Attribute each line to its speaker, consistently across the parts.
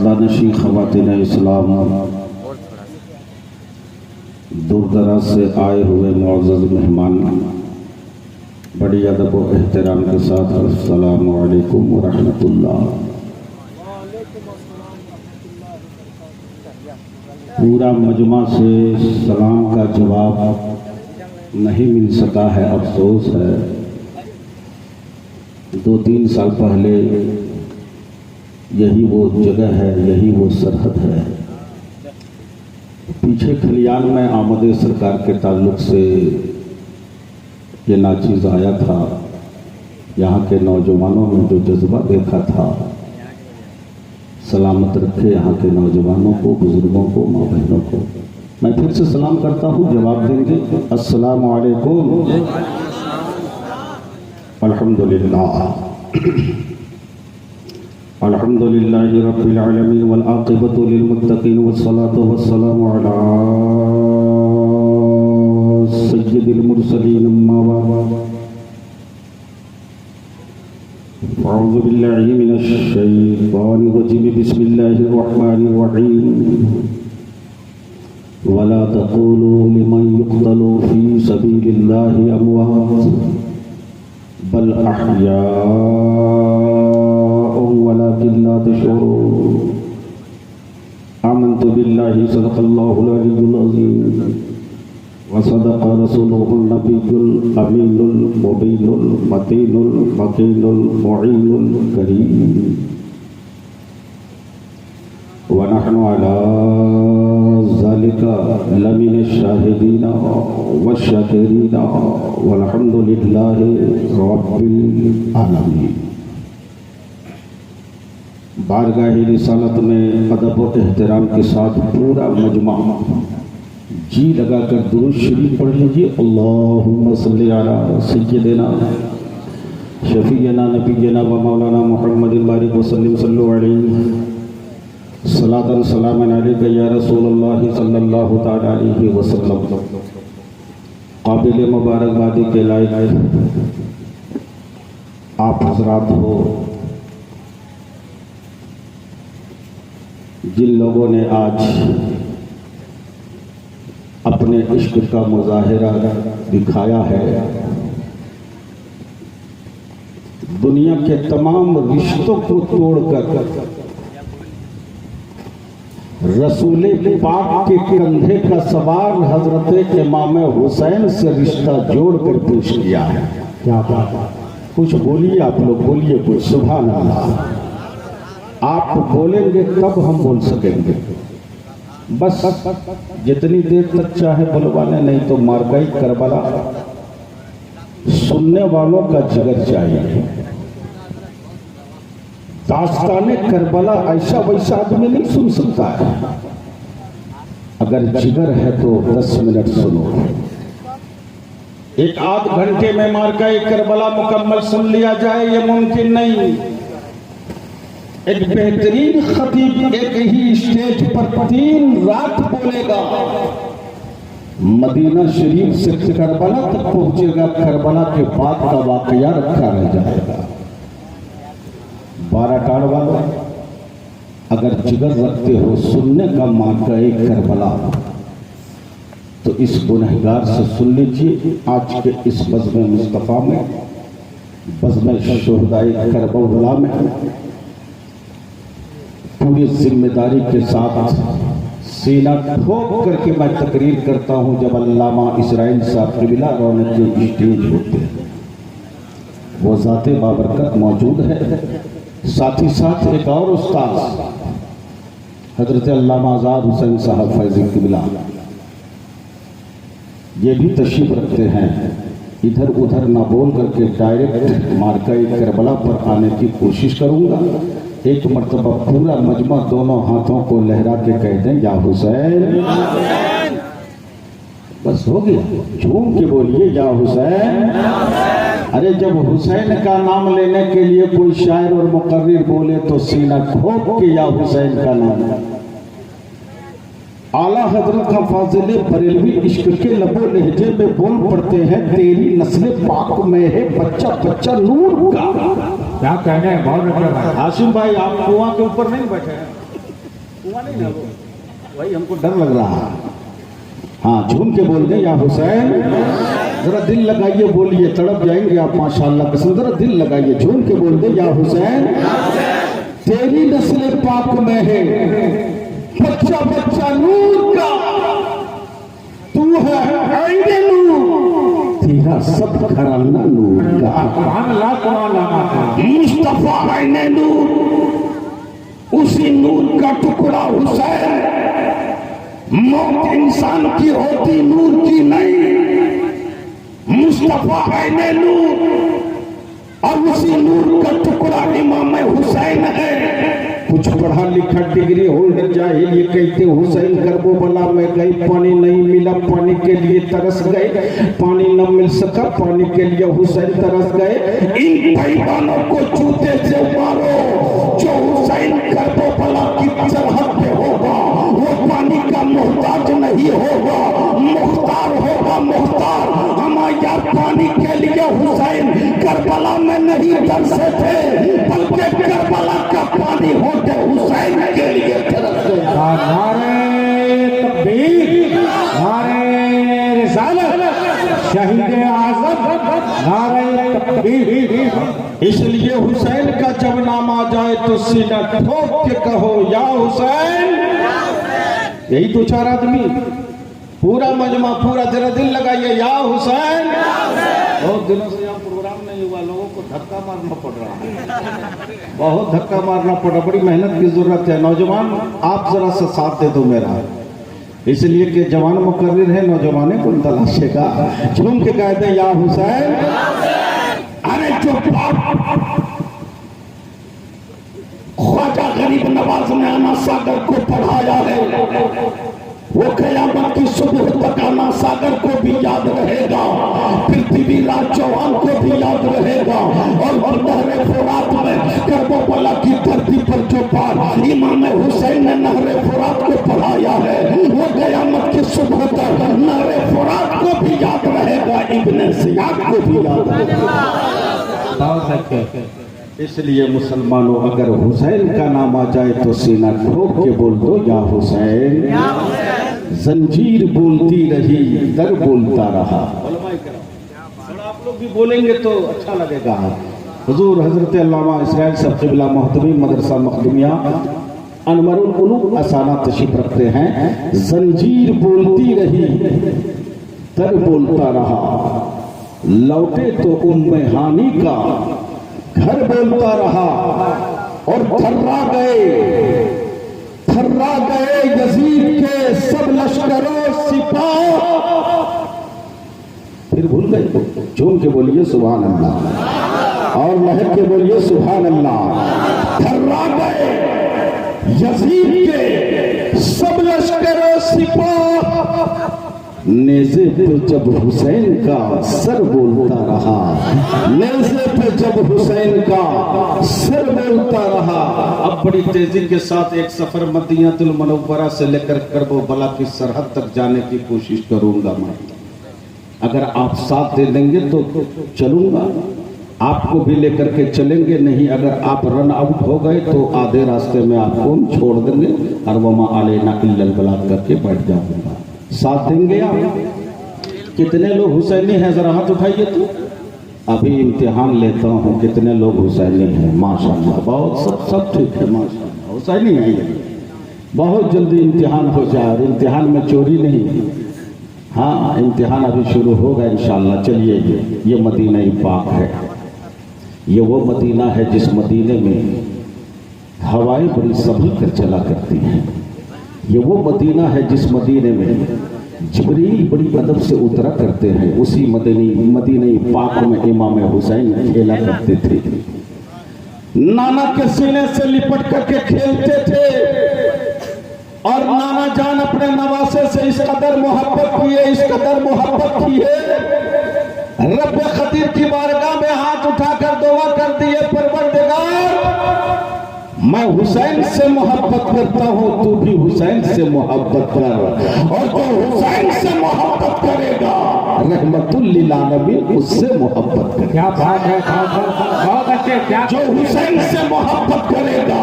Speaker 1: पर्दानशी ख़वातीन इस्लाम, दूर दराज से आए हुए मुअज़्ज़ज़ मेहमान, बड़ी अदब व एहतराम के साथ अस्सलामु अलैकुम व रहमतुल्लाह। पूरा मजमा से सलाम का जवाब नहीं मिल सका है, अफसोस है। 2-3 साल पहले यही वो जगह है, यही वो सरहद है। पीछे खलियान में आमद सरकार के ताल्लुक से ये नाचीज़ आया था। यहाँ के नौजवानों में जो जज्बा देखा था, सलामत रखे यहाँ के नौजवानों को, बुजुर्गों को, माँ बहनों को। मैं फिर से सलाम करता हूँ, जवाब देंगे अस्सलामु अलैकुम। अल्हम्दुलिल्लाह अल्हम्दुलिल्लाहि रब्बिल आलमीन वल आक़िबतु लिल मुत्तक़ीन वस्सलातु वस्सलामु अला सय्यिदिल मुरसलीन अम्मा बाद। अऊज़ु बिल्लाहि मिनश शैतानिर रजीम, बिस्मिल्लाहिर रहमानिर रहीम। वला तक़ूलू लिमन युक़्तलू फ़ी सबीलिल्लाहि अमवात बल अहयाउन वलाकिन ला तशऊरून। आमन्तु बिल्लाहि सदक़ल्लाहुल अलिय्युल अज़ीम व सदक़ रसूलुहुन नबियुल अमीनुल मुबीनुल मतीनुल मकीनुल मुईनुल करीम। व नहनु अला ज़ालिका लमिनश शाहिदीन व शाकिरीन वल्हम्दुलिल्लाहि रब्बिल आलमीन। बारगाह रिसालत में अदब व एहतराम के साथ पूरा मजमा जी लगाकर दुरूद शरीफ पढ़ लीजिए। अल्लाहुम्मा सल्लि अला सय्यिदिना शफीना नबीना व मौलाना मुहम्मदिन बारिक वसल्लिम सल्लु अलैहि सलातन सलामन अलैका या रसूलुल्लाह सल्लल्लाहु तआला अलैहि वसल्लम। काबिल मुबारकबादी के लायक आप हजरात हो, जिन लोगों ने आज अपने इश्क का मुजाहिरा दिखाया है, दुनिया के तमाम रिश्तों को तोड़कर रसूल पाक के कंधे का सवार हजरत इमाम हुसैन से रिश्ता जोड़कर पेश किया है। क्या बात, कुछ बोलिए आप लोग, बोलिए कुछ। सुभान अल्लाह। आप बोलेंगे तब हम बोल सकेंगे। बस जितनी देर तक चाहे बुलवाने, नहीं तो मारकाई करबला सुनने वालों का जिगर चाहिए। दास्ताने करबला ऐसा वैसा आदमी नहीं सुन सकता है। अगर जिगर है तो 10 मिनट सुनो। एक आध घंटे में मारकाई करबला मुकम्मल सुन लिया जाए, ये मुमकिन नहीं। एक बेहतरीन खतीब एक ही स्टेज पर 3 रात बोलेगा। मदीना शरीफ से करबला तक पहुंचेगा, करबला के बाद का वाकया रखा रह जाएगा। 12 टाड़ वालों, अगर जिगर रखते हो सुनने का मार्का एक करबला, तो इस गुनहगार से सुन लीजिए। आज के इस बज़्म मुस्तफ़ा में, बज़्म शुहदाए करबला में पूरी जिम्मेदारी के साथ सीना ठोक करके मैं तकरीर करता हूँ। जब अल्लामा इसराइल साहब क़िबला रौनक के स्टेज होते हैं, वो ज़ाते बाबरकत मौजूद है। साथ ही साथ एक और उस्ताद हजरत अल्लामा आज़ाद हुसैन साहब फैज़ी क़िबला, ये भी तशरीफ रखते हैं। इधर उधर ना बोल करके डायरेक्ट मार्का करबला पर आने की कोशिश करूँगा। एक मर्तबा पूरा मजमा दोनों हाथों को लहरा के कह दें, या हुसैन। बस हो गया, झूम के बोलिए, या हुसैन। अरे जब हुसैन का नाम लेने के लिए कोई शायर और मुकर्रिर बोले तो सीना ठोक के या हुसैन का नाम। आला हजरत का फाजिल बरेलवी इश्क के लबो लहजे में बोल पड़ते हैं, तेरी नस्ल पाक में है बच्चा बच्चा नूर का।
Speaker 2: क्या कहने हैं, बहुत अच्छा।
Speaker 1: हाशिम भाई आप कुआं के ऊपर नहीं बैठे हैं, हुआ नहीं ना वो, वही हमको डर लग रहा है। हाँ, झूम के बोल दे या हुसैन, जरा दिल लगाइए, बोलिए, तड़प जाएंगे आप माशाल्लाह कसम। जरा दिल लगाइए, झूम के बोल दे या हुसैन, तेरी नस्ल पाक में है बच्चा बच्चा नूर का, तू है ऐने नूर, तेरा सब घराना नूर का। मुस्तफा ऐने नूर, उसी नूर का टुकड़ा हुसैन। मौत इंसान की होती नूर की नहीं, मुस्तफा ऐने नूर और उसी नूर का टुकड़ा इमाम हुसैन है। कुछ पढ़ा लिखा डिग्री होल्डर जाहिल ये कहते हुसैन करबला में गई, पानी नहीं मिला, पानी के लिए तरस गए, पानी न मिल सका, पानी के लिए हुसैन तरस गए। इन पैगानों को जूते से मारो, जो हुसैन करबला की सरहद पे होगा वो पानी का मोहताज नहीं होगा, मुख्तार होगा, मुख्तार। हमारे पानी के लिए हुसैन करबला में नहीं तरसे थे, बल्कि करबला का पानी होते हुसैन के लिए तरसते।
Speaker 2: नारे तकबीर, नारे रिसालत, शहीद आज़म, नारे तकबीर।
Speaker 1: इसलिए हुसैन का जब नाम आ जाए तो सीना ठोक के कहो या हुसैन। यही दो चार आदमी, पूरा मजमा, पूरा जरा दिल लगाइए या हुसैन। बहुत दिनों से यहाँ प्रोग्राम नहीं हुआ, लोगों को धक्का मारना पड़ रहा है, बहुत धक्का मारना पड़ रहा, बड़ी मेहनत की जरूरत है। नौजवान आप जरा सा साथ दे दो मेरा, इसलिए कि जवान मुकर्रिर है, नौजवाने को तलाशेगा। झूम के कहते हैं या हुसैन। अरे जो ख्वाजा गरीब नवाज ने आना सागर को पढ़ाया है, वो क़यामत की सुबह तक आना सागर को भी याद रहेगा, पृथ्वीराज चौहान को भी याद रहेगा। और नहरे फुरात में करबला की धरती पर जो पार इमाम हुसैन ने नहरे फुरात को पढ़ाया है, वो क़यामत की सुबह तक नहरे फुरात को भी याद रहेगा, इब्ने सियाद को भी याद रहेगा। इसलिए मुसलमानों, अगर हुसैन का नाम आ जाए तो सीना ठोक के बोल दो या हुसैन। जंजीर बोलती रही, दर बोलता रहा। आप लोग भी बोलेंगे तो अच्छा लगेगा। हुजूर हजरत अल्लामा इसराइल साहब क़िबला मोहतमी मदरसा मखदूमिया अनवरुल उलूम असाना तशरीफ रखते हैं। जंजीर बोलती रही, दर बोलता रहा, लौटे तो उम्मे हानी का घर बोलता रहा। और थर्रा गए यजीद के सब लश्करों सिपाह। फिर भूल गए, झूम के बोलिए सुभान अल्लाह, और लहर के बोलिए सुभान अल्लाह। थर्रा गए यजीद के सब लश्करों सिपाह। नेज़े पे जब हुसैन का सर बोलता रहा, नेज़े पे जब हुसैन का सर बोलता रहा। अब बड़ी तेजी के साथ एक सफर मदीनतुल मुनव्वरा से लेकर करबला की सरहद तक जाने की कोशिश करूंगा मैं। अगर आप साथ दे देंगे तो चलूंगा, आपको भी लेकर के चलेंगे। नहीं, अगर आप रन आउट हो गए तो आधे रास्ते में आपको छोड़ देंगे और वमा अलैना इल्लल बलाग करके बैठ जाऊंगा। साथ देंगे आप? कितने लोग हुसैनी हैं, जरा हाथ उठाइए तो। अभी इम्तिहान लेता हूँ, कितने लोग हुसैनी हैं? माशाल्लाह, बहुत सब ठीक है, माशाल्लाह हुसैनी है। बहुत जल्दी इम्तिहान हो जाए, और इम्तिहान में चोरी नहीं। हाँ, इम्तिहान अभी शुरू होगा इंशाल्लाह। चलिए, ये मदीना पाक है, ये वो मदीना है जिस मदीने में हवाएं बड़ी संभल कर चला करती हैं। ये वो मदीना है जिस मदीने में जिब्रील बड़ी अदब से उतरा करते हैं। उसी मदीने पाक में इमाम हुसैन खेला करते थे, नाना के सीने से लिपट करके खेलते थे। और नाना जान अपने नवासे से इस कदर मोहब्बत किए, इस कदर मोहब्बत किए, रब खतीब की बारगाह में हाथ उठाकर दुआ कर दिए, परवरदिगार मैं हुसैन से मोहब्बत करता हूँ, तू भी हुसैन से मोहब्बत कर, और जो हुसैन से मोहब्बत करेगा रहमतुल लिल आलमीन उससे मोहब्बत करेगा।
Speaker 2: क्या बात है, बहुत अच्छे। क्या
Speaker 1: जो हुसैन से मोहब्बत करेगा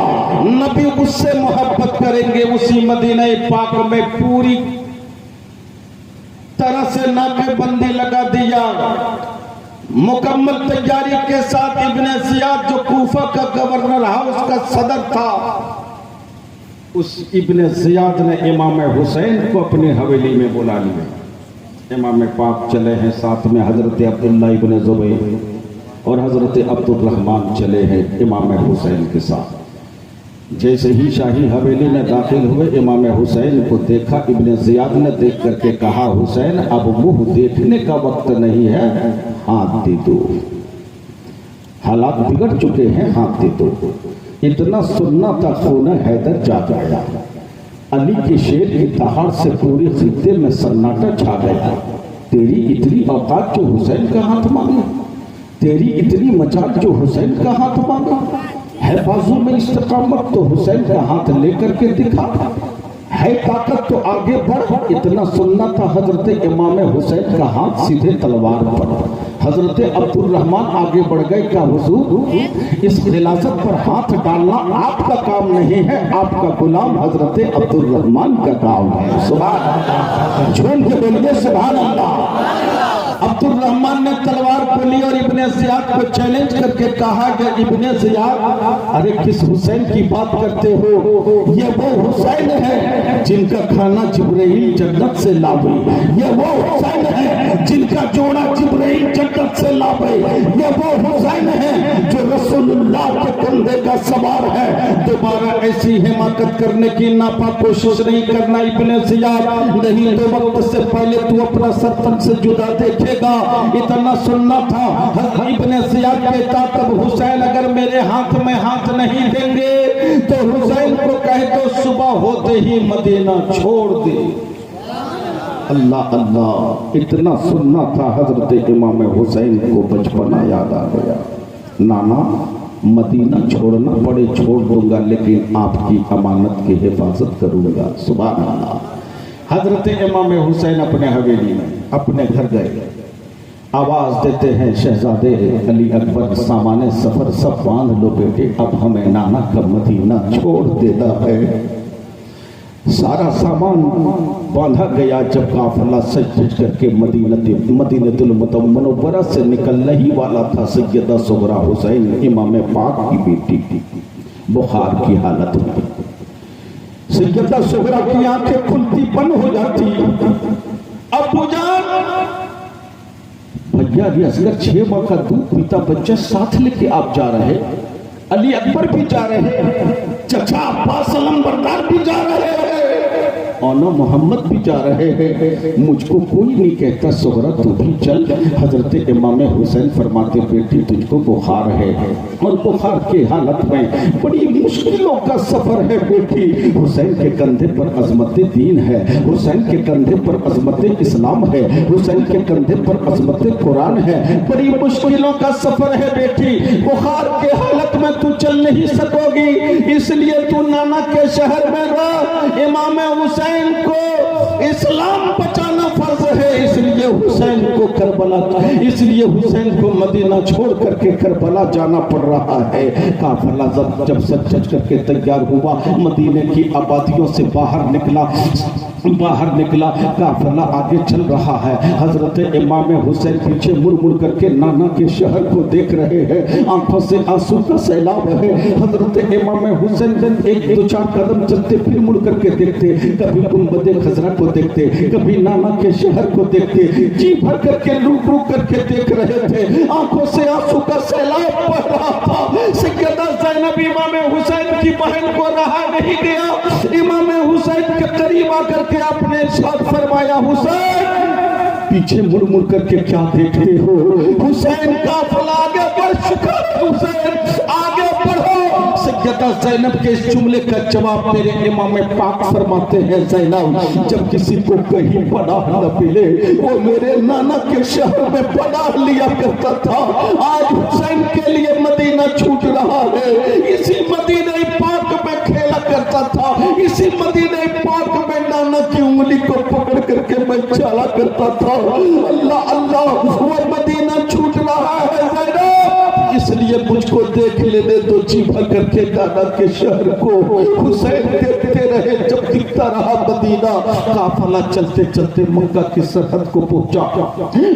Speaker 1: नबी उससे मोहब्बत करेंगे। उसी मदीना पाक में पूरी तरह से नाकेबंदी लगा दिया, मुकम्मल तैयारी के साथ। इब्ने ज़ियाद जो कूफा का गवर्नर हाउस का सदर था, उस इब्ने ज़ियाद ने इमाम हुसैन को अपनी हवेली में बुला लिया। इमाम पाक चले हैं, साथ में हजरत अब्दुल्ला इब्ने ज़ुबैर और हजरत अब्दुर्रहमान चले हैं इमाम हुसैन के साथ। जैसे ही शाही हवेली में दाखिल हुए, इमाम हुसैन को देखा। इब्ने ज़ियाद ने देख करके कहा, हुसैन अब मुंह देखने का वक्त नहीं है, हाथ दे दो, हालात बिगड़ चुके हैं, हाथ दे दो। इतना सुनना था, खून हैदर जाग गया। अली के शेर की दहाड़ से पूरे खित्ते में सन्नाटा छा गया। तेरी इतनी औकात जो हुसैन का हाथ मांगे, तेरी इतनी मजाक जो हुसैन का हाथ मांगा, है बाजू में इस्तिकामत तो हुसैन का हाथ लेकर के दिखा, है ताकत तो आगे बढ़। इतना सुनना था। हजरत इमाम हुसैन का हाथ सीधे तलवार पर। हजरत अब्दुर्रहमान आगे बढ़ गए, क्या हुजूर इस खिलाफत पर हाथ डालना आपका काम नहीं है, आपका गुलाम हजरत अब्दुर्रहमान का काम है। सुभान अल्लाह, झूम के बोलिए सुभान अल्लाह। अब्दुर्रहमान ने तलवार खोली और इब्ने ज़ियाद को चैलेंज करके कहा कि इब्ने ज़ियाद, अरे किस हुसैन की बात करते हो? ये वो हुसैन है जिनका खाना जिब्राइल जन्नत से लावे, ये वो हुसैन है जिनका जोड़ा जिब्राइल जन्नत से लावे, ये वो हुसैन है जो रसूलुल्लाह के कंधे का सवार है। दोबारा ऐसी हिमाकत करने की नापाक कोशिश नहीं करना इब्ने ज़ियाद, नहीं तो वक्त से पहले तू अपना सरतन से जुदा देखेगा। इतना सुनना था। इब्ने ज़ियाद कहता, तब हुसैन अगर मेरे हाथ में हाथ नहीं देंगे तो हुसैन को कह दो सुबह होते ही मदीना छोड़ दे। अल्लाह अल्लाह, इतना सुनना था। हजरत इमाम हुसैन को बचपना याद आ गया। नाना, मदीना छोड़ना पड़े छोड़ दूंगा, लेकिन आपकी अमानत की हिफाजत करूंगा। सुभान अल्लाह। हजरत इमाम हुसैन अपने हवेली में अपने घर गए। आवाज देते हैं, शहजादे अली अकबर, सामाने सफर सब बांध लो बेटे, अब हमें नाना का मदीना छोड़ देना है। सारा सामान बांधा गया। जब काफिला सज करके मदीनतुल मुनव्वरा से निकलने ही वाला था, सैयदा सुगरा हुसैन इमाम पाक की बेटी बुखार की हालत में। सैयदा सुगरा की आंखें खुलती बंद हो जाती। अब्बू जान, भैया अली असगर 6 माह का दूध पीता बच्चा साथ लेके आप जा रहे, अली अकबर भी जा रहे, चचा अब्बास अलमबरदार भी जा रहे हैं, औना मोहम्मद भी जा रहे हैं, मुझको कोई नहीं कहता सुगरा तू भी चल। हजरत इमाम हुसैन फरमाते, बेटी तुझको बुखार है और बुखार के हालत में बड़ी मुश्किलों का सफर है बेटी। हुसैन के कंधे पर अजमत दीन है, हुसैन के कंधे पर अजमत इस्लाम है, हुसैन के कंधे पर अजमत कुरान है। बड़ी मुश्किलों का सफर है बेटी, बुखार के हालत में तू चल नहीं सकोगी, इसलिए तू नाना के शहर में रह। इमाम हुसैन को इस्लाम बचाना फर्ज है, इसलिए हुसैन को करबला, इसलिए हुसैन को मदीना छोड़ करके करबला जाना पड़ रहा है। काफिला जब सज करके तैयार हुआ, मदीने की आबादियों से बाहर निकला, काफिला आगे चल रहा है। हजरत इमाम हुसैन पीछे मुड़ करके नाना के शहर को देख रहे हैं, आंखों से आंसू का सैलाब है। हजरत इमाम हुसैन एक दो चार कदम चलते फिर मुड़ करके देखते, कभी गुंबद खजरा को देखते, कभी नाना के शहर को देखते, जी भर करके रुक करके देख रहे थे, आंखों से आंसू का सैलाब बह रहा था। सैयदा ज़ैनब इमाम हुसैन की बहन को रहा नहीं गया, इमाम हुसैन के करीब आकर के आपने इरशाद फरमाया, हुसैन पीछे मुड़ करके क्या देखते हो? हुसैन काफिला आगे बढ़ चुका है, हुसैन आगे बढ़ो। सैयदा ज़ैनब के इस जुमले का जवाब मेरे इमाम पाक फरमाते हैं, ज़ैनब जब किसी को कहीं पनाह न मिले, वो मेरे नाना के शहर में पनाह लिया करता था। आज हुसैन के लिए मदीना छूट रहा है, इसी मदीना पाक करता था, इसी मदीने पाक में नाना की उंगली को पकड़ करके मैं चला करता था। अल्लाह अल्लाह, वो मदीना छूट रहा है ज़ैनब, इसलिए मुझको देख लेने दो। जी भर करके नाना के शहर को हुसैन देखते रहे। जब दिखता रहा मदीना, काफिला चलते चलते मक्का की सरहद को पहुंचा,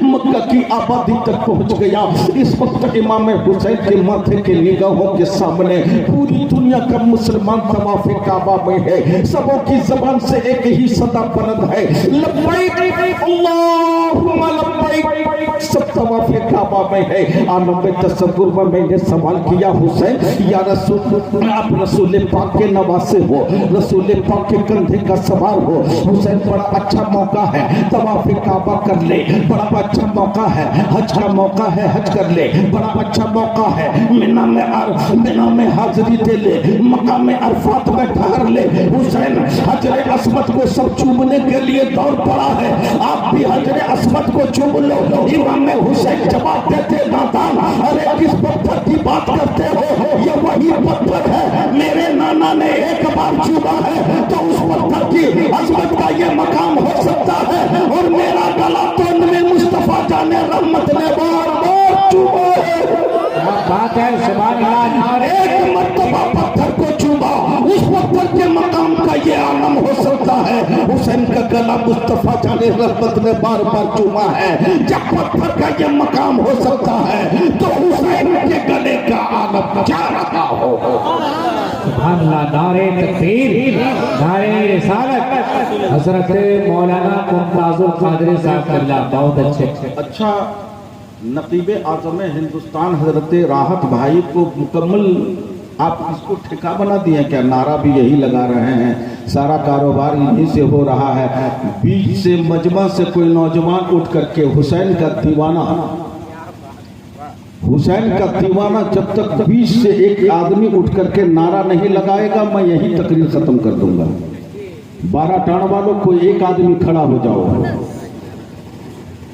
Speaker 1: मक्का की आबादी तक पहुंच गया। इस वक्त इमाम हुसैन के माथे के निगाहों के सामने पूरी दुनिया का मुसलमान तवाफ़े काबा में है। सबों की जबान से एक ही सदा बुलंद है, लब्बैक अल्लाहुम्मा लब्बैक। सब तवाफ़े काबा में है। आलम में तसव्वुर में मैंने सवाल किया, हुसैन या रसूल, आप रसूल पाक के नवासे हो, रसूल पाक के कंधे का सवार हो। हुसैन बड़ा अच्छा मौका है, तवाफ़े काबा कर ले। बड़ा अच्छा मौका है, हज का मौका है, हज कर ले। बड़ा अच्छा मौका है, मिना में हाजिरी दे ले, मक्का में अरफात में ठहर ले। हुसैन हजरे अस्वद को सब चूमने के लिए दौड़ पड़ा है, आप भी हजरे अस्वद को चूम लो। इमाम हुसैन जवाब देते, नादान, अरे किस पत्थर की बात करते हो? ये वही पत्थर है, मेरे नाना ने एक बार चूमा है तो उस पत्थर की अस्वद का ये मकाम हो सकता है, और मेरा गला तो नबी मुस्तफा जाने रहमत ने बार बार चूमा है।
Speaker 2: बात है सुभान अल्लाह।
Speaker 1: एक मर्तबा पत्थर को चूमा, उस पत्थर के मकाम का ये आलम हो सकता है। हुसैन का गला मुस्तफा जाने रहमत ने बार बार चूमा है। जब पत्थर का ये मकाम हो सकता है तो हुसैन के गले का आलम क्या रहा हो?
Speaker 2: सुभान अल्लाह। नारे तकबीर, नारे रिसालत। हजरत मौलाना मुमताजुल कादरी साहब अल्लाह, बहुत अच्छे।
Speaker 1: अच्छा, नकीबे आज़म हिंदुस्तान हजरत राहत भाई को मुकम्मल आप इसको ठेका बना दिए क्या? नारा भी यही लगा रहे हैं, सारा कारोबार यहीं से हो रहा है। बीच से मजमा से कोई नौजवान उठ करके हुसैन का दीवाना, हुसैन का दीवाना, जब तक बीच से एक आदमी उठ करके नारा नहीं लगाएगा मैं यही तकरीर खत्म कर दूंगा। 12 टाण वालों को एक आदमी खड़ा हो जाओ।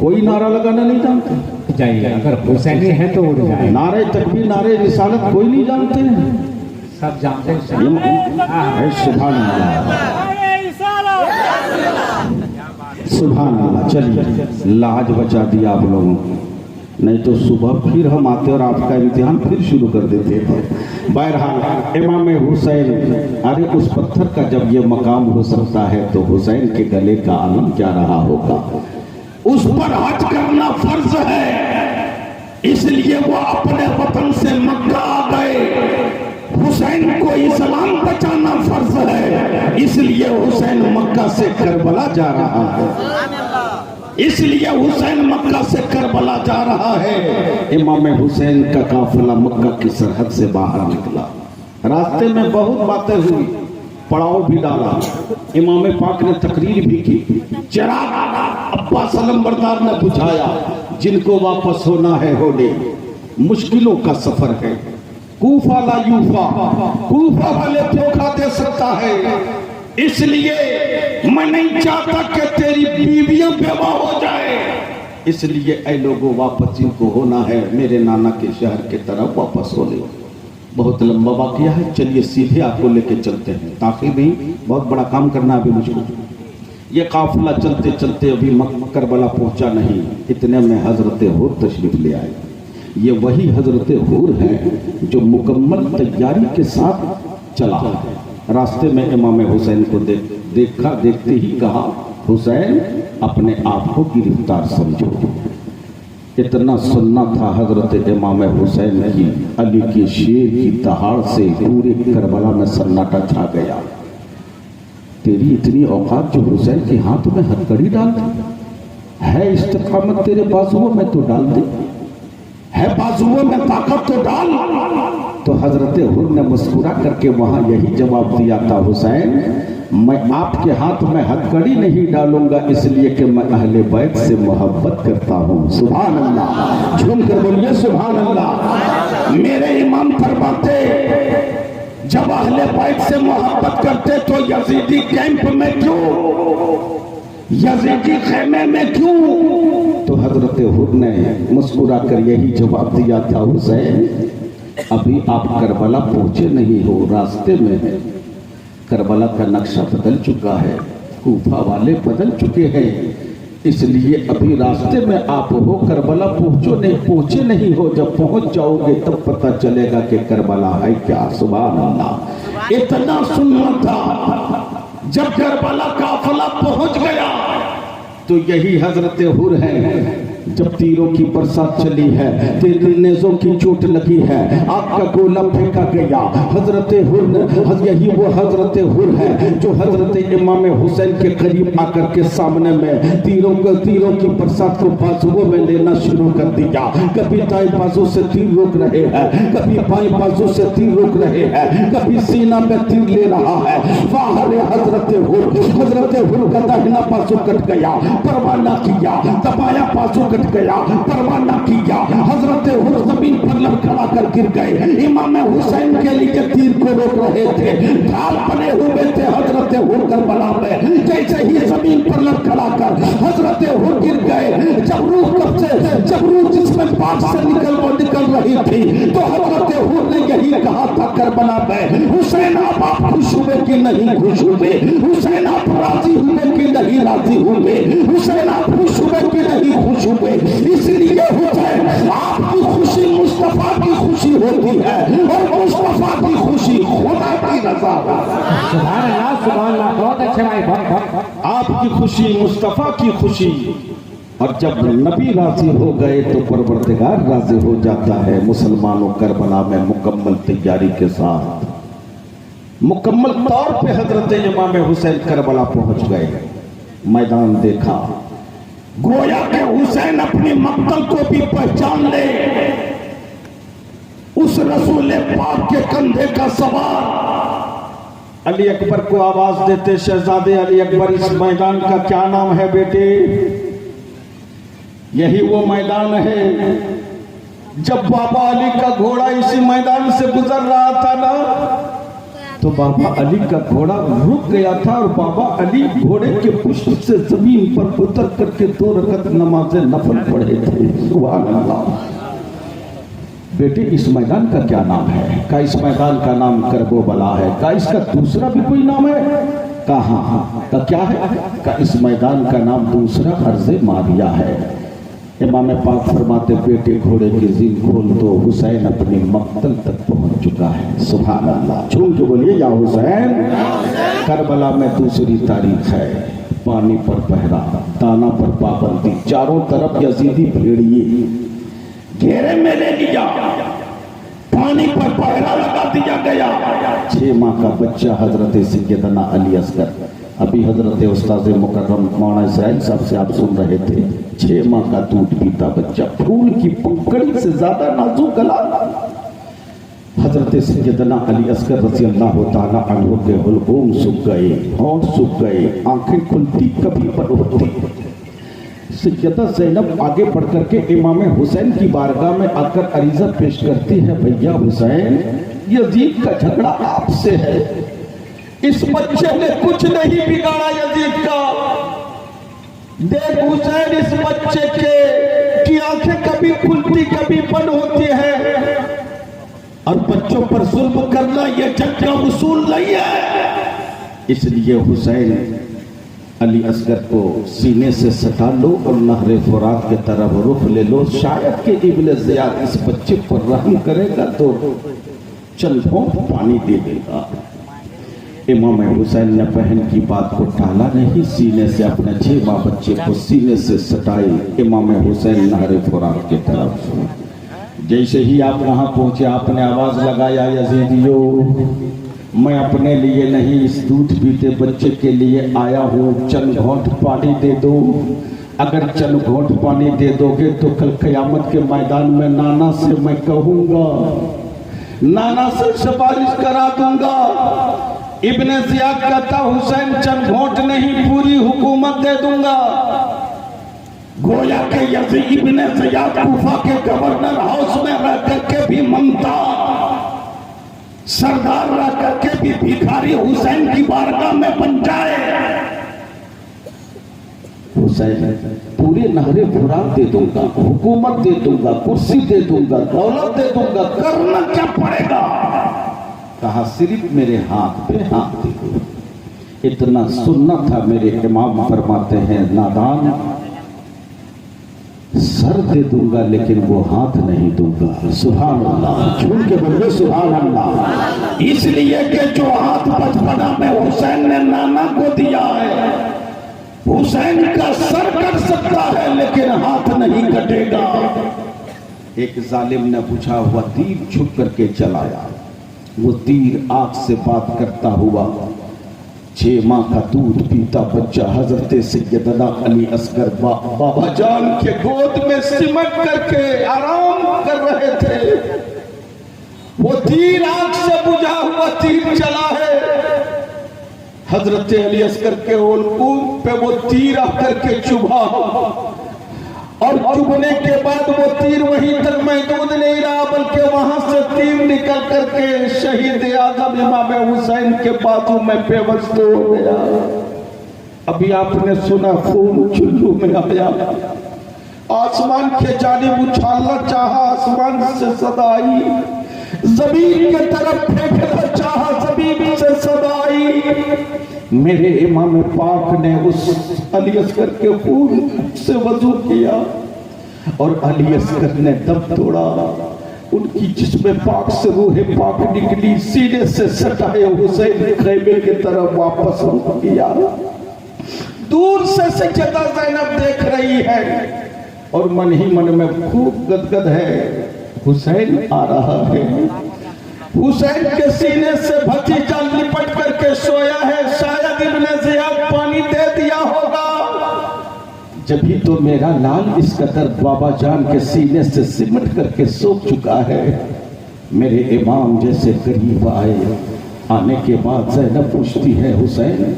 Speaker 1: कोई नारा लगाना नहीं जानते?
Speaker 2: जाइए, अगर हुसैनी है तो उड़ जाए।
Speaker 1: नारे तकबीर, नारे रिसालत कोई नहीं जानते हैं?
Speaker 2: सब जानते हैं।
Speaker 1: सुभान अल्लाह, सुभान अल्लाह। चलिए, लाज बचा दिया आप लोगों को, नहीं तो सुबह फिर हम आते और आपका इम्तिहान फिर शुरू कर देते थे। बहरहाल इमाम हुसैन, अरे उस पत्थर का जब ये मकाम हो सकता है तो हुसैन के गले का आलम क्या रहा होगा? उस पर हज करना फर्ज है, इसलिए वो अपने वतन से मक्का आ गए। हुसैन को इस्लाम बचाना फर्ज है, इसलिए हुसैन मक्का से करबला जा रहा है। इसलिए हुसैन मक्का से करबला जा रहा है। इमाम हुसैन का काफिला मक्का की सरहद से बाहर निकला। रास्ते में बहुत बातें हुई, पड़ाव भी डाला, इमाम पाक ने तकरीर भी की, चिराग अब्बास अलंबरदार ने बुझाया। जिनको वापस होना है होने, मुश्किलों का सफर है। कूफा ला यूफा, कूफा वाले धोखा दे सकता है, इसलिए मैं नहीं चाहता कि तेरी बीवियां बेवा हो जाए। इसलिए ऐ लोगों, वापस जिनको होना है मेरे नाना के शहर के तरफ वापस हो ले। बहुत लंबा वाकया है, चलिए सीधे आपको लेके चलते हैं, ताकि नहीं बहुत बड़ा काम करना अभी मुझको। ये काफिला चलते चलते अभी करबला पहुंचा नहीं, इतने में हजरत हुर तशरीफ ले आए। ये वही हजरत हुर है जो मुकम्मल तैयारी के साथ चला। रास्ते में इमाम हुसैन को देखा, देखते ही कहा, हुसैन अपने आप को गिरफ्तार समझो। इतना सुनना था हजरत इमाम हुसैन की, अली के शेर की दहाड़ से पूरे करबला में सन्नाटा छा गया। तेरी इतनी औकात जो हुसैन के हाथ में हथकड़ी डाल दे है? इस्तिकामत तेरे बाजुओं में तो डाल दे, है बाजुओं में ताकत तो डाल। तो हजरत हुर ने मुस्कुरा करके वहां यही जवाब दिया था, हुसैन मैं आपके हाथ में हथकड़ी नहीं डालूंगा, इसलिए कि मैं अहले बैत से मोहब्बत करता हूँ। सुभान अल्लाह, झूम कर बोलिए सुभान अल्लाह। मेरे इमाम फरमाते, जब अहले बैत से मोहब्बत करते तो यजीदी कैंप में क्यों, यजीदी खेमे में क्यों? तो हजरत हुर ने मुस्कुरा कर यही जवाब दिया था, हुसैन अभी आप करबला पहुंचे नहीं हो, रास्ते में करबला का नक्शा बदल चुका है, कूफा वाले बदल चुके हैं, इसलिए अभी रास्ते में आप हो, करबला पहुंचे नहीं हो। जब पहुंच जाओगे तब पता चलेगा कि करबला है क्या। सुभान अल्लाह। इतना सुनना था। जब करबला काफिला पहुंच गया तो यही हजरत हुर है। जब तीरों की बरसात चली है, नेज़ों की चोट लगी है, आग का गोला फेंका गया, हजरत हुर, यही वो हजरत हुर है जो हजरत इमाम हुसैन के करीब आकर के सामने में तीरों की बरसात को बाजुओं में लेना शुरू कर दिया। कभी दाएं बाजू से तीर रोक रहे हैं, कभी बाएं बाजू से तीर रोक रहे हैं, कभी सीना पे तीर ले रहा है। हजरत हुर का दाहिना बाजू कट गया, परवाह ना किया, दबाया बाजू कट गया, परवाह ना किया। हजरत हुर जमीन पर लड़खड़ा कर गिर गए। इमाम हुसैन के लिए तीर को रोक रहे थे, ढाल बने हुए थे हजरत हुर करबला में। जैसे ही जमीन पर लड़खड़ा कर हजरत हुर गिर गए, जब रूह जिसमें पाक से निकल रही थी, तो हजरत हुर ने यही कहा था करबला में, हुसैन आप खुश हुए कि नहीं खुश हुए, हुसैन आप राजी हुए कि नहीं राजी हुए, हुसैन आप खुश हुए कि नहीं खुश हुए। इसलिए हुसैन आपकी खुशी मुस्तफा की खुशी होती है और मुस्तफा की खुशी खुदा की रजा।
Speaker 2: सुभान अल्लाह, सुभान अल्लाह। बहुत अच्छे भाई, बहुत।
Speaker 1: आपकी खुशी मुस्तफा की खुशी, और जब नबी राजी हो गए तो परवरदिगार राजी हो जाता है। मुसलमानों करबला में मुकम्मल तैयारी के साथ, मुकम्मल तौर पे हजरत इमाम हुसैन करबला पहुंच गए। मैदान देखा, गोया के हुसैन अपनी मक्तल को भी पहचान ले। उस रसूल पाक के कंधे का सवार अली अकबर को आवाज देते, शहजादे अली अकबर, इस मैदान का क्या नाम है बेटे? यही वो मैदान है जब बाबा अली का घोड़ा इसी मैदान से गुजर रहा था ना, तो बाबा अली का घोड़ा रुक गया था और बाबा अली घोड़े के पुष्प से जमीन पर उतर करके 2 रकअत नमाज नफल पढ़े थे। सुभान अल्लाह। बेटे, इस मैदान का क्या नाम है? का इस मैदान का नाम करबला है। का इसका दूसरा भी कोई नाम है? कहा का क्या है? का इस मैदान का नाम दूसरा अर्ज़े मारिया है। इमाम पाक फरमाते, बेटे घोड़े की जीन खोल दो, हुसैन अपनी मक्तल तक पहुंच चुका है। सुभान अल्लाह। झूम के बोलिए या हुसैन। करबला में दूसरी तारीख है। पानी पर पहरा, दाना पर पाबंदी, चारों तरफ यजीदी भेड़िए घेरे में ले लिया, पानी पर पहरा लगा दिया गया। 6 माह का बच्चा हजरत सैयदना अली असगर, अभी हजरत उस्ताद मुकर्रम मौलाना इसराइल साहब से आप सुन रहे थे, 6 माह का दूध पीता बच्चा, फूल की पंखड़ी से ज्यादा नाजुक गला। हजरत सैयदना अली असगर रज़ी अल्लाह ताला अन्हु के हुलकूम सूख गए, होंठ सूख गए, आंखें खुलती कभी पर होती। सैयदा ज़ैनब आगे बढ़ करके इमाम हुसैन की बारगाह में आकर अरीज़ा पेश करती है, भैया हुसैन, यजीद का झगड़ा आपसे है। इस बच्चे ने कुछ नहीं बिगाड़ा यजीद का। देख हुसैन, इस बच्चे की आंखें कभी खुलती कभी बंद होती है, और बच्चों पर जुल्म करना यह जग का उसूल नहीं है। इसलिए हुसैन अली असगर को सीने से सटा लो और नहरे फुरात के तरफ रुख ले लो। शायद कि इब्ने ज़ियाद इस बच्चे पर रहम करेगा तो चल पानी दे देगा। इमाम हुसैन ने बहन की बात को टाला नहीं, सीने से अपने 6 माह बच्चे को सीने से सटाए इमाम हुसैन नहरे फुरात की तरफ। जैसे ही आप वहां पहुंचे, आपने आवाज लगाया, यजीदियो, मैं अपने लिए नहीं, इस दूध पीते बच्चे के लिए आया हूँ, चंद घोंट पानी दे दो। अगर चंद घोंट पानी दे दोगे तो कल क़यामत के मैदान में नाना से मैं कहूँगा, नाना से सिफारिश करा दूंगा। इब्ने ज़ियाद कहता, हुसैन चंद घोंट नहीं, पूरी हुकूमत दे दूंगा। गोया के यजीद इब्ने ज़ियाद कूफा के गवर्नर हाउस में रह करके भी मंगता, सरदार रह करके भी भिखारी हुसैन की बारगाह में बन जाए। हुसैन पूरे नहरे फुरात दे दूंगा, हुकूमत दे दूंगा, कुर्सी दे दूंगा, दौलत दे दूंगा, करना क्या पड़ेगा? कहा सिर्फ मेरे हाथ पे हाथ दे। इतना सुनना था। मेरे इमाम फरमाते हैं नादान सर दे दूंगा लेकिन वो हाथ नहीं दूंगा। सुभान अल्लाह, झूम के बोलिए सुभान अल्लाह। इसलिए कि जो हाथ बचपना में हुसैन ने नाना को दिया है, हुसैन का सर कट सकता है लेकिन हाथ नहीं कटेगा। एक जालिम ने बुझा हुआ तीर छुप करके चलाया। वो तीर आग से बात करता हुआ 6 माह का दूध पीता बच्चा हजरत सैयदना अली असगर बाबा जान के गोद में सिमट करके आराम कर रहे थे। वो तीर आग से बुझा हुआ तीर चला है। हजरत अली असगर के उल्कूब पे वो तीर आकर के चुभा और चुभने के बाद वो तीर वहीं तक महदूद नहीं रहा बल्कि वहां से तीर निकल करके शहीद आजम इमाम हुसैन के बाजू में बेवस्त हो गया। अभी आपने सुना खून चुल्लू में आया, आसमान के जानिब उछालना चाहा, आसमान से सदा आई, जमीन के तरफ फेंकना चाहा, जमीन से सदा आई। मेरे इमाम पाक ने उस अली असगर के खून से वजू किया और अली असगर ने दम तोड़ा। उनकी जिस्म पाक से रूह पाक निकली, सीने से सटाए हुसैन खैमे की तरफ वापस रुख किया। दूर से सैयदा ज़ैनब देख रही है और मन ही मन में खूब गदगद है। हुसैन आ रहा है। हुसैन के सीने से भतीजा लिपट करके सोया है। शायद इब्ने ज़ियाद पानी दे दिया होगा। जब ही तो मेरा लाल इस कदर बाबा जान के सीने से सिमट करके सो चुका है। मेरे इमाम जैसे करीब आए। आने के बाद ज़ैनब पूछती है हुसैन,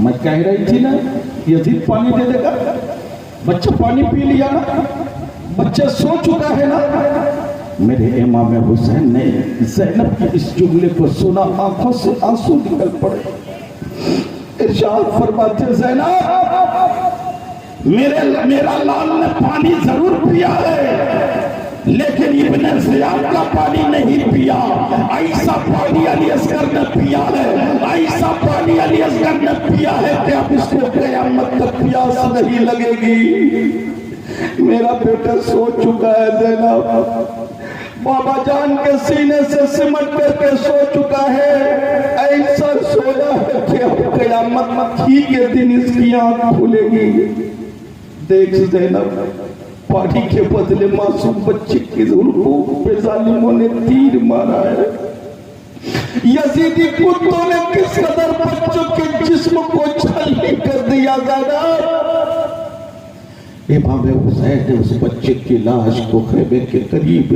Speaker 1: मैं कह रही थी ना यजीद पानी दे देगा, बच्चा पानी पी लिया ना, बच्चा सो चुका है ना। मेरे इमाम हुसैन ने ज़ैनब के इस जुमले को सुना, आंखों से आंसू निकल पड़े। इरशाद फरमाते ज़ैनब, मेरा लाल ने पानी जरूर पिया है लेकिन इब्ने ज़ियाद का पानी नहीं पिया। ऐसा पानी अली असगर ने पिया है, ऐसा पानी अली असगर ने पिया है कि अब इसको क़यामत तक प्यास नहीं लगेगी। मेरा बेटा सो चुका है ज़ैनब, बाबा जान के सीने से सिमट करके सो चुका है। ऐसा सोया है कि अब क़यामत ही के दिन इसकी आंख खुलेगी। देख ज़ैनब, पानी के बदले मासूम बच्चे के जुल्फों पे जालिमों ने तीर मारा है। यजीदी कुत्तों ने किस कदर बच्चों के जिस्म को छलनी कर दिया। इमाम हुसैन उस बच्चे की लाश को खैमे के करीब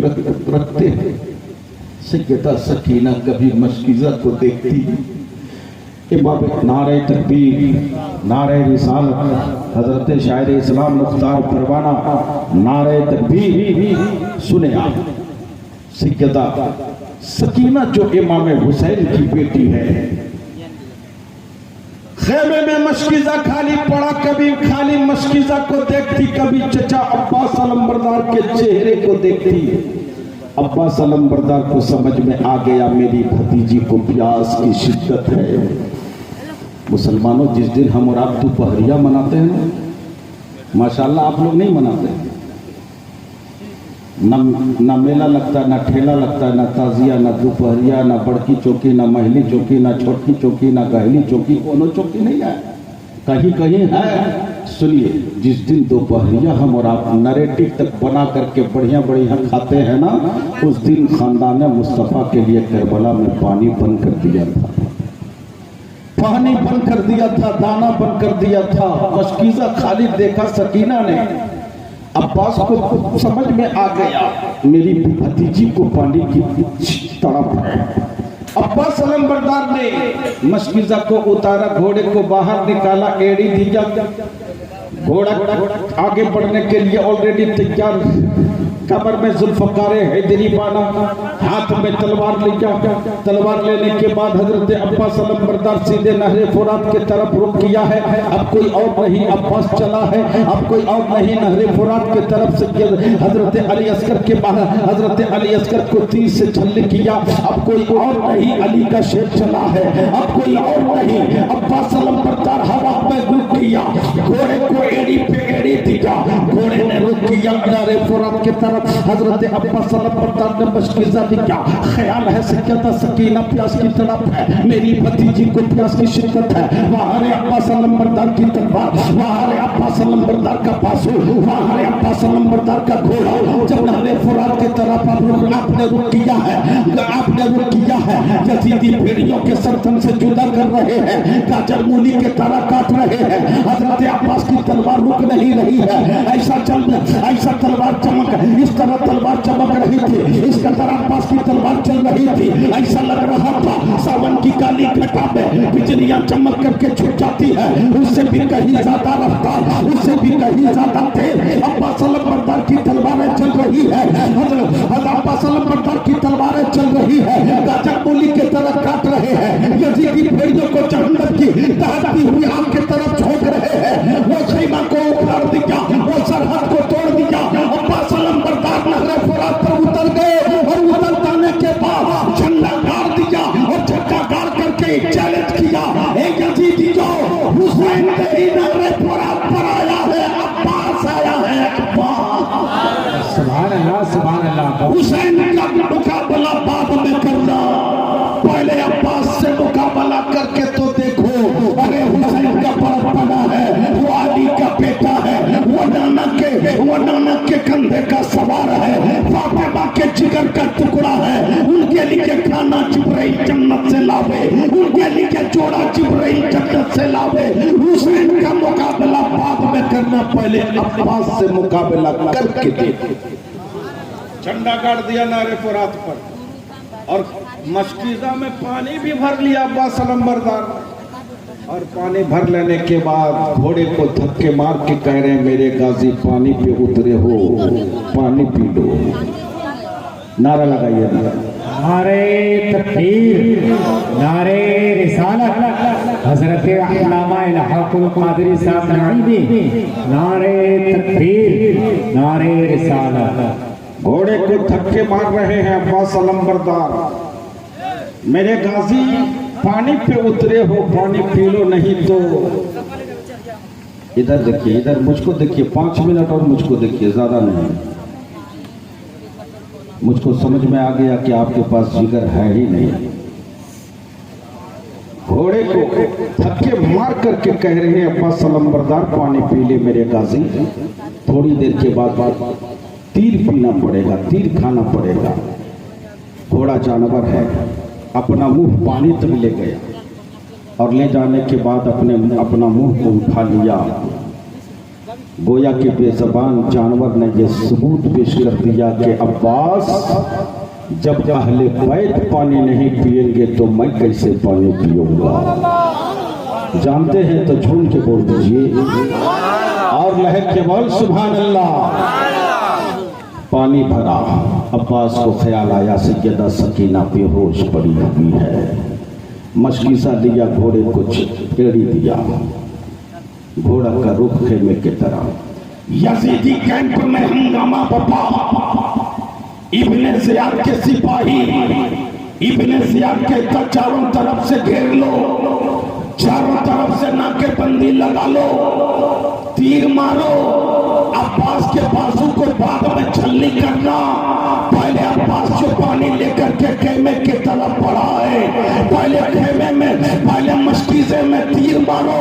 Speaker 1: रखते हैं। सैयदा सकीना कभी मशकीज़ा को देखती। इमाम नारे तकबीर, नारे रिसालत, हजरत शायर इस्लाम मुख्तार परवाना, नारे तकबीर सुने आप। सैयदा सकीना जो इमाम हुसैन की बेटी है, खेमे में मशकीज़ा खाली पड़ा, कभी खाली मशकीज़ा को देखती, कभी चचा अब्बास अलंबरदार के चेहरे को देखती। अब्बास अलंबरदार को समझ में आ गया मेरी भतीजी को प्यास की शिद्दत है। मुसलमानों, जिस दिन हम और आप दोपहरिया मनाते हैं ना, माशाल्लाह आप लोग नहीं मनाते, न मेला लगता, न ठेला लगता, न ताजिया, न दोपहरिया, न बड़की चौकी, न महली चौकी, न छोटकी चौकी, न गहली चौकी, कोनो चौकी नहीं है, कहीं कहीं है। सुनिए, जिस दिन दोपहरिया हम और आप नरेटिव तक बना करके बढ़िया बढ़िया खाते हैं ना, उस दिन खानदान मुस्तफ़ा के लिए करबला में पानी बंद कर दिया था, पानी बंद कर दिया था, दाना बंद कर दिया था। मशकीज़ा खाली देखा सकीना ने, अब्बास को समझ में आ गया मेरी भतीजी को पानी की तड़प है। अब्बास अलंबरदार ने मशकीज़ा को उतारा, घोड़े को बाहर निकाला, एड़ी दिया, घोड़ा आगे बढ़ने के लिए ऑलरेडी तैयार कमर में जुल्फकारे हैदरी बाना, हाथ में तलवार लिया। तलवार लेने के बाद हजरत अब्बास अलमबरदार सीधे नहरे फुरात की तरफ रुख किया है। अब कोई और नहीं अब्बास चला है, अब कोई और नहीं नहरे फुरात की तरफ से हजरत अली अस्कर के बाद हजरत अली अस्कर को तीर से छल्ले किया। अब कोई और नहीं अली का शेर चला है, अब कोई और नहीं अब्बास अलमबरदार हवा में रुख किया। घोड़े को एड़ी पे एड़ी दिया, घोड़े ने रुख किया नहरे फुरात की तरफ। हजरत अब्बास अलमबरदार ने मशकीज़ा दिया। ख्याल है सकीना सकीना प्यास की तड़प है, मेरी भतीजी को प्यास की शिद्दत है। वहाँ रे अब्बास अलमबरदार की तलवार, वहाँ रे अब्बास अलमबरदार का पासू, वहाँ रे अब्बास अलमबरदार का घोड़ा। जब नहरे फुरात की तरफ आपने रुख किया है, आपने रुख किया है। यजीदी भेड़ियों के सरथन से जुदा कर रहे हैं, गाजर मूली के तरह काट रहे हैं। हजरत अब्बास की तलवार रुक नहीं रही है। ऐसा तलवार चमक, इस तरह तलवार चमक रही थी, इस तरह अब्बास की तलवार चल रही थी। ऐसा लग रहा था सावन की काली घटा में बिजलियां चमक करके छुट जाती है। उससे भी कहीं ज्यादा रफ्तार, उससे भी कहीं ज्यादा तेज अब्बास अलमबरदार की तलवारें चल रही है। अब्बास अलमबरदार की तलवारें चल रही है, गाजर मूली के तरह काट रहे हैं। यजीदी भेड़ियों को जहन्नम की दहकती हुई आग की तरफ झोंक रहे हैं। वो सीमा को उखाड़ दिया, वो सरहद को तोड़ दिया। अब्बास अलमबरदार नहरे फुरात पर उतर गए और उतर जाने के बाद झंडा गाड़ दिया और झंडा गाड़ करके चैलेंज किया, एक यजीदी जो हुसैन नहीं नहरे फुरात पर आया है, अब्बास आया है। अब्बास
Speaker 2: सुभान अल्लाह, सुभान अल्लाह।
Speaker 1: हुसैन का मुकाबला बाद में करना, पहले अब्बास से मुकाबला करके तो देखो। अरे हुसैन का बड़ा है, वो अली का बेटा है, वो नानक के कंधे का सवार है, फातिमा के जिगर का टुकड़ा है। उनके लिए खाना जिब्राइल जन्नत से लावे, उनके लिए जोड़ा जिब्राइल जन्नत से लावे। हुसैन का मुकाबला बाद में करना, पहले अब्बास से मुकाबला करके देखो। झंडा गाड़ दिया नारे फुरात पर और मशकीज़ा में पानी भी भर लिया अब्बास अलमबरदार। और पानी भर लेने के बाद घोड़े को धक्के मार के कह रहे हैं, मेरे गाजी पानी पे उतरे हो, पानी पी लो। नारा लगाइए,
Speaker 2: नारे तकबीर, नारे रिसालत, हजरत अल्लामा इलाहुल कादरी साहब नईमी, नारे तकबीर, नारे रिसालत।
Speaker 1: घोड़े को धक्के मार रहे हैं अब्बास अलमबरदार, मेरे गाजी पानी पे उतरे हो, पानी पी लो, नहीं तो इधर देखिए, इधर मुझको देखिए, 5 मिनट और मुझको देखिए, ज्यादा नहीं। मुझको समझ में आ गया कि आपके पास जिगर है ही नहीं। घोड़े को धक्के मार करके कह रहे हैं अब्बास अलमबरदार पानी पी ले मेरे गाजी। थोड़ी देर के बाद तीर पीना पड़ेगा, तीर खाना पड़ेगा। घोड़ा जानवर है, अपना मुंह पानी तक ले गया और ले जाने के बाद अपना मुंह को उठा लिया। गोया के बेज़बान जानवर ने यह सबूत पेश कर दिया कि अब्बास, जब अहले बैत पानी नहीं पिएंगे तो मैं कैसे पानी पीऊंगा। जानते हैं तो झूम के बोल दीजिए और लहर के बोल सुभान अल्लाह। पानी भरा, अब्बास को ख्याल आया सैयदा सकीना बेहोश पड़ी हुई है। मशकीज़ा लिया, घोड़े को एड़ी दिया, घोड़ा का रुख खेमे की तरह। यजीदी कैंप में हंगामा बपा, इब्ने ज़ियाद के सिपाही इब्ने ज़ियाद के चारों तरफ से घेर लो, चारों तरफ से नाकेबंदी लगा लो, तीर मारो। अब्बास के बाजू को बाद में छलनी करना, पहले अब्बास जो पानी लेकर के खेमे की तरफ बढ़ा है, पहले खेमे में, पहले मशकीज़े में तीर मारो।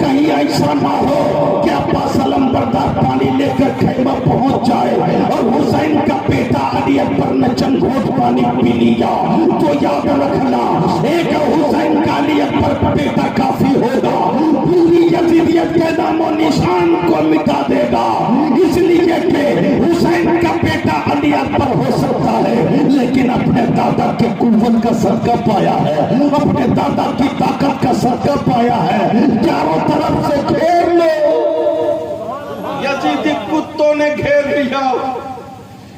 Speaker 1: कहीं ऐसा ना हो कि अब्बास अलमबरदार पानी लेकर खेमा पहुंच जाए और हुसैन का बेटा अली अकबर ने चंगोट पानी पी लिया। तो याद रखना, एक हुसैन का अली अकबर का बेटा काफी होगा, पूरी यजीदियत के नामो निशान को मिटा देगा। इसलिए कि हुसैन का बेटा अली अकबर हो सकता है, लेकिन अपने दादा के कुव्वत का सदका पाया है, अपने दादा की ताकत का सदका पाया है। चारों तरफ से घेर लो, यजीदी कुत्तों ने घेर लिया।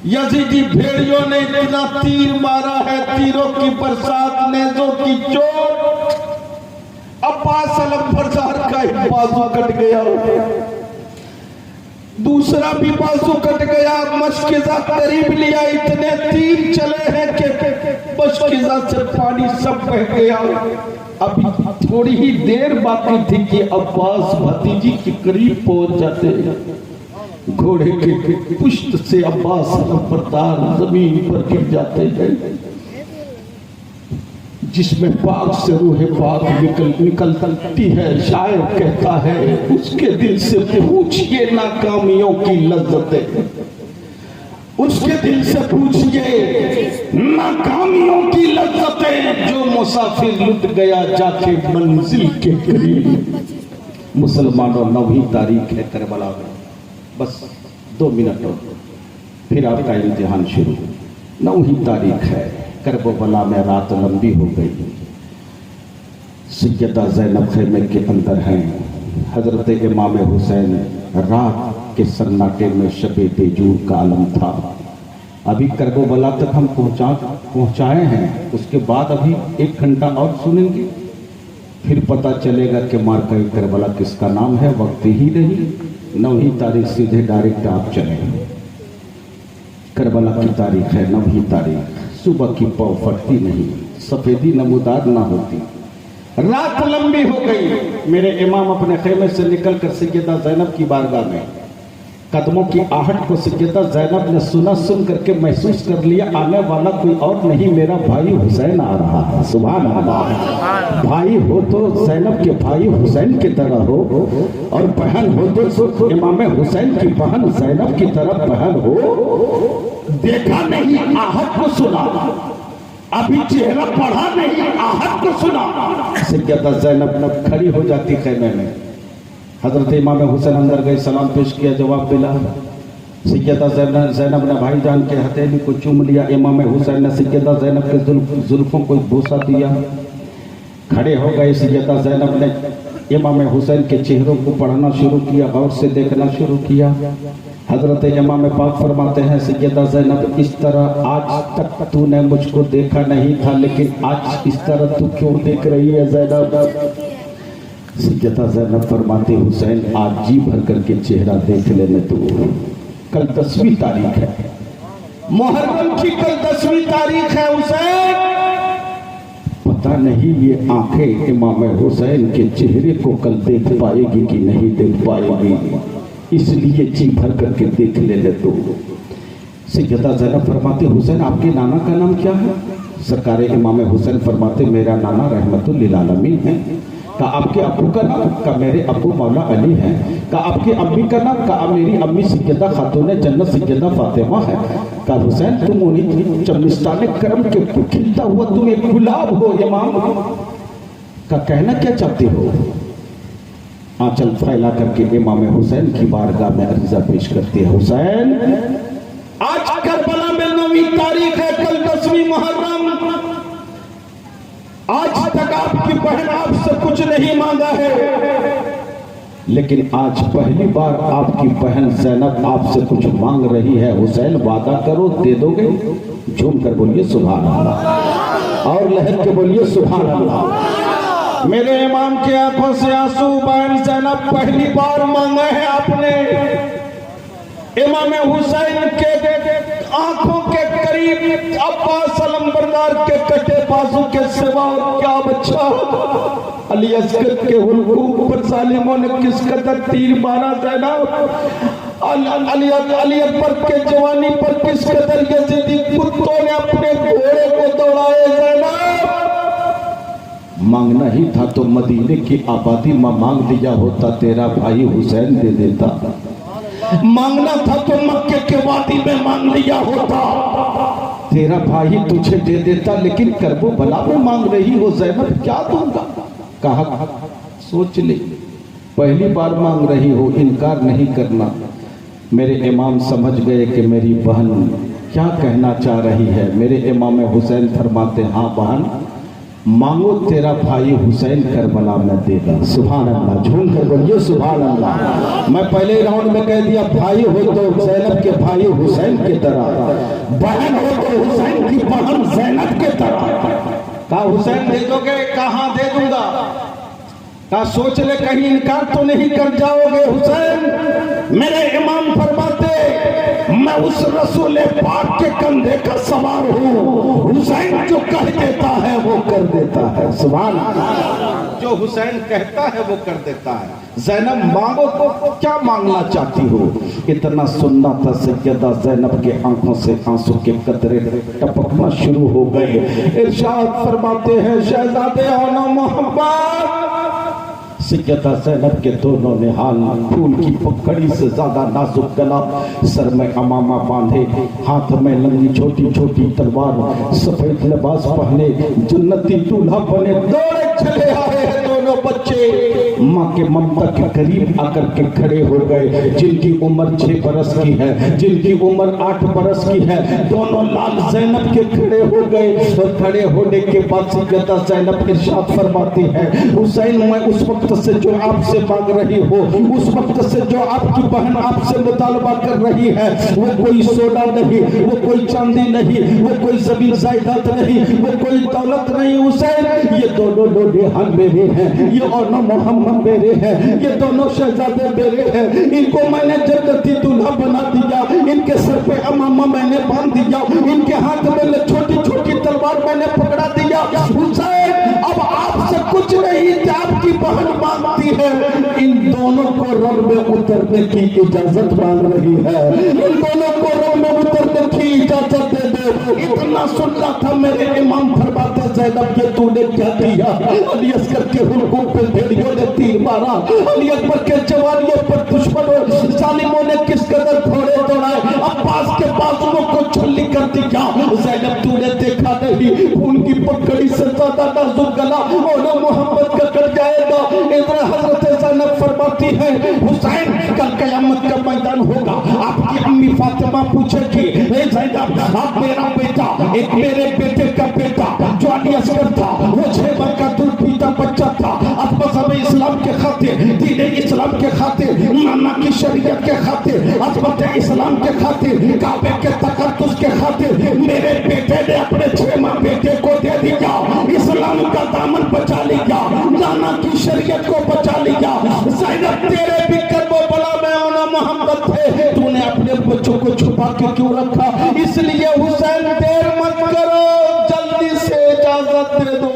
Speaker 1: यजीदी भेड़ियों ने इतना तीर मारा है, तीरों की बरसात, नेज़ों की चोट, अब्बास अलमबरदार का एक बाजू कट गया, दूसरा भी बाजू कट गया। मशकिज़ा करीब लिया, इतने तीर चले हैं कि मशकिज़ा से पानी सब बह गया। अभी थोड़ी ही देर बाकी थी कि अब्बास भतीजी के करीब पहुंच जाते। घोड़े के पुष्ट से अब्बास अलमबरदार जमीन पर गिर जाते हैं, जिसमें पाक से रूह पाक निकलती है। शायर कहता है उसके दिल से पूछिए नाकामियों की लज्जतें, उसके दिल से पूछिए नाकामियों की लज्जतें, जो मुसाफिर लुट गया जाके मंजिल के करीब। मुसलमानों 9वीं तारीख है करबला में, बस 2 मिनट और फिर आपका इम्तिहान शुरू। 9वीं तारीख है, करबला में रात लंबी हो गई। सैयदा ज़ैनब खेमे के अंदर हैं, हजरत इमाम हुसैन रात के सन्नाटे में शबे बेजूर का आलम था। अभी करबला तक हम पहुंचाए हैं, उसके बाद अभी 1 घंटा और सुनेंगे, फिर पता चलेगा कि मार्का करबला किसका नाम है। वक्त ही नहीं, 9वीं तारीख सीधे डायरेक्ट आप चले। करबला की तारीख है 9वीं तारीख, सुबह की पौ फटती नहीं, सफेदी नमूदार ना होती, रात लंबी हो गई। मेरे इमाम अपने खेमे से निकलकर सैयदा ज़ैनब की बारगाह में, कदमों की आहट को सैयदा ज़ैनब ने सुना, सुन करके महसूस कर लिया आने वाला कोई और नहीं, मेरा भाई हुसैन आ रहा है। सुभान अल्लाह। भाई हो तो ज़ैनब के भाई हुसैन की तरह हो, और बहन हो तो इमाम हुसैन की बहन ज़ैनब की तरह बहन हो। देखा नहीं, आहट को सुना, अभी चेहरा पढ़ा नहीं, आहट को सुना। सैयदा ज़ैनब खड़ी हो जाती खेमे में। हजरत इमाम हुसैन अंदर गए, सलाम पेश किया, जवाब मिला। सैयदा ज़ैनब ने भाईजान के हथेली को चूम लिया। इमाम हुसैन ने सैयदा ज़ैनब के जुल्फों को बोसा दिया। खड़े हो गए। सैयदा ज़ैनब ने इमाम हुसैन के चेहरों को पढ़ना शुरू किया, गौर से देखना शुरू किया। हजरत इमाम पाक फरमाते हैं, सैयदा ज़ैनब इस तरह आज तक तूने मुझको देखा नहीं था, लेकिन आज इस तरह तू क्यों देख रही है ज़ैनब? सैयदा ज़ैनब फरमाती, हुसैन आज जी भर करके चेहरा देख लेने तू। कल 10वीं तारीख है, मुहर्रम की कल 10वीं तारीख है हुसैन। पता नहीं ये आंखें इमाम हुसैन के चेहरे को कल देख पाएगी कि नहीं देख पाएगी, इसलिए जी भर करके देख लेने तो। सैयदा ज़ैनब फरमाते, हुसैन आपके नाना का नाम क्या है? सरकार इमाम हुसैन फरमाते, मेरा नाना रहमतुल लिल आलमीन है। का आपके अब्बू का नाम? का मेरे अब्बू मौला अली हैं। का आपकी अम्मी का नाम? का मेरी अम्मी सैयदा खातून जन्नत सैयदा फातिमा है। का हुसैन तुम उन्हीं चमनिस्तान करम के खिलता हुआ तुम एक गुलाब हो इमाम। का कहना क्या चाहते हो? आंचल फैला करके इमाम हुसैन की बारगाह में अर्ज़ा पेश करते हैं, हुसैन आज करबला में 9वीं तारीख है, कल 10वीं मुहर्रम। आज तक आपकी बहन आपसे कुछ नहीं मांगा है, लेकिन आज पहली बार आपकी बहन ज़ैनब आपसे कुछ मांग रही है। हुसैन वादा करो दे दोगे? झूम कर बोलिए सुभान अल्लाह, और लहर के बोलिए सुभान अल्लाह। मेरे इमाम की आंखों से आंसू, बहन ज़ैनब पहली बार मांगा है आपने। इमाम हुसैन के आंखों के करीब अब्बास अलमबरदार के कटे बाजू के सिवा और क्या बचा? अली अस्कर के हुलूम पर जालिमों ने किस कदर तीर मारा ज़ैनब। अली अकबर के जवानी पर किस कदर यजीदी कुत्तों ने अपने घोड़े को दौड़ाए ज़ैनब। मांगना ही था तो मदीने की आबादी में मांग लिया होता, तेरा भाई हुसैन दे देता। मांगना था तो मक्के के वादी में मांग लिया होता, तेरा भाई तुझे दे देता। लेकिन करबो भला में मांग रही हो ज़ैनब, क्या दूंगा? कहा सोच ले, पहली बार मांग रही हो, इनकार नहीं करना। मेरे इमाम समझ गए कि मेरी बहन क्या कहना चाह रही है। मेरे इमाम हुसैन फरमाते, हाँ बहन मांगो तेरा भाई हुसैन करबला में देगा। सुभान अल्लाह, झूम कर बोलिए सुभान अल्लाह। मैं पहले राउंड में कह दिया, भाई हो तो जैनब के भाई हुसैन की तरह, बहन हो तो हुसैन की बहन जैनब के तरह। कहा हुसैन भेजोगे? कहाँ दे दूंगा। कहा सोच ले कहीं इनकार तो नहीं कर जाओगे। हुसैन मेरे इमाम फरमाते, मैं उस रसूल पाक के कंधे का सवार हूँ। हुसैन जो कह देता है वो कर देता है। सुभान अल्लाह, जो हुसैन कहता है वो कर देता है। जैनब मांगो तो क्या मांगना चाहती हो? इतना सुनना था, सैयदा जैनब के आंखों से आंसू के कतरे टपकना शुरू हो गए। इरशाद फरमाते हैं, शहजादे आना मोहब्बत। सैयदा जैनब के दोनों निहाल फूल की पकड़ी से ज्यादा नाजुक गला, सर में अमामा बांधे, हाथ में लंबी छोटी छोटी तलवार, सफेद लिबास पहने, जन्नती दूल्हा बने दौड़े चले आए हैं दोनों बच्चे। माँ के ममता के करीब आकर के खड़े हो गए। जिनकी उम्र 6 बरस की है, जिनकी उम्र 8 बरस की है, दोनों लाल जैनब के खड़े हो गए। और खड़े होने के बाद सैयदा जैनब इरशाद फरमाती है, हुसैन मैं उस वक्त से जो आपसे मांग रही हो, उस वक्त से जो आपकी बहन आपसे मुतालबा कर रही है, वो कोई सोना नहीं, वो कोई चांदी नहीं, वो कोई जमीन जायदाद नहीं, वो कोई दौलत नहीं। हुसैन ये दोनों लोग मेरे हैं, ये और मोहम्मद मेरे हैं, ये दोनों शहजादे मेरे हैं। इनको मैंने जन्नती दूल्हा बना दिया, इनके सर पे अमामा मैंने बांध दिया, इनके हाथ में छोटी छोटी तलवार मैंने पकड़ा दिया। हुसैन अब आपसे कुछ नहीं, आपकी बहन मांगती है, इन दोनों को रब में उतरने की इजाजत मांग रही है, इन दोनों को रब में उतरने की इजाजत दे दो। इतना सुनना था, मेरे इमाम फरमाते जैनब ये तूने क्या किया? अली असगर के हुलकुम पे भेड़ियों ने तीर मारा, अली अकबर के जवानियों पर दुश्मनों जालिमों ने किस कदर घोड़े दौड़ाए, अब्बास के बाजुओं को छल्ली कर दिया। जैनब तूने देखा नहीं, उनकी पकड़ी से ज्यादा नाजुक गला और मोहम्मद का कट जाएगा। इधर हजरत जैनब फरमाती है, हुसैन कल कयामत का मैदान होगा, आपकी अम्मी फातिमा पूछेगी, ए जैनब आप मेरा बेटा, एक मेरे बेटे का बेटा जो अली असगर था, वो 6 बार का दूध पीता बच्चा था, अब मज़हब इस्लाम के खातिर, दीन इस्लाम के खातिर, नाना की शरीयत के खातिर, अजमत इस्लाम के खातिर, काबे के तकद्दुस के खातिर मेरे बेटे ने अपने 6 माह बेटे को दे दिया, इस्लाम का दामन बचा लिया, नाना की शरीयत को बचा लिया। ज़ैनब तेरे भी कर्मों बला में होना मोहब्बत थे, तूने अपने बच्चों को छुपा के क्यों रखा? इसलिए हुसैन देर मत करो, जल्दी से इजाजत दे दो।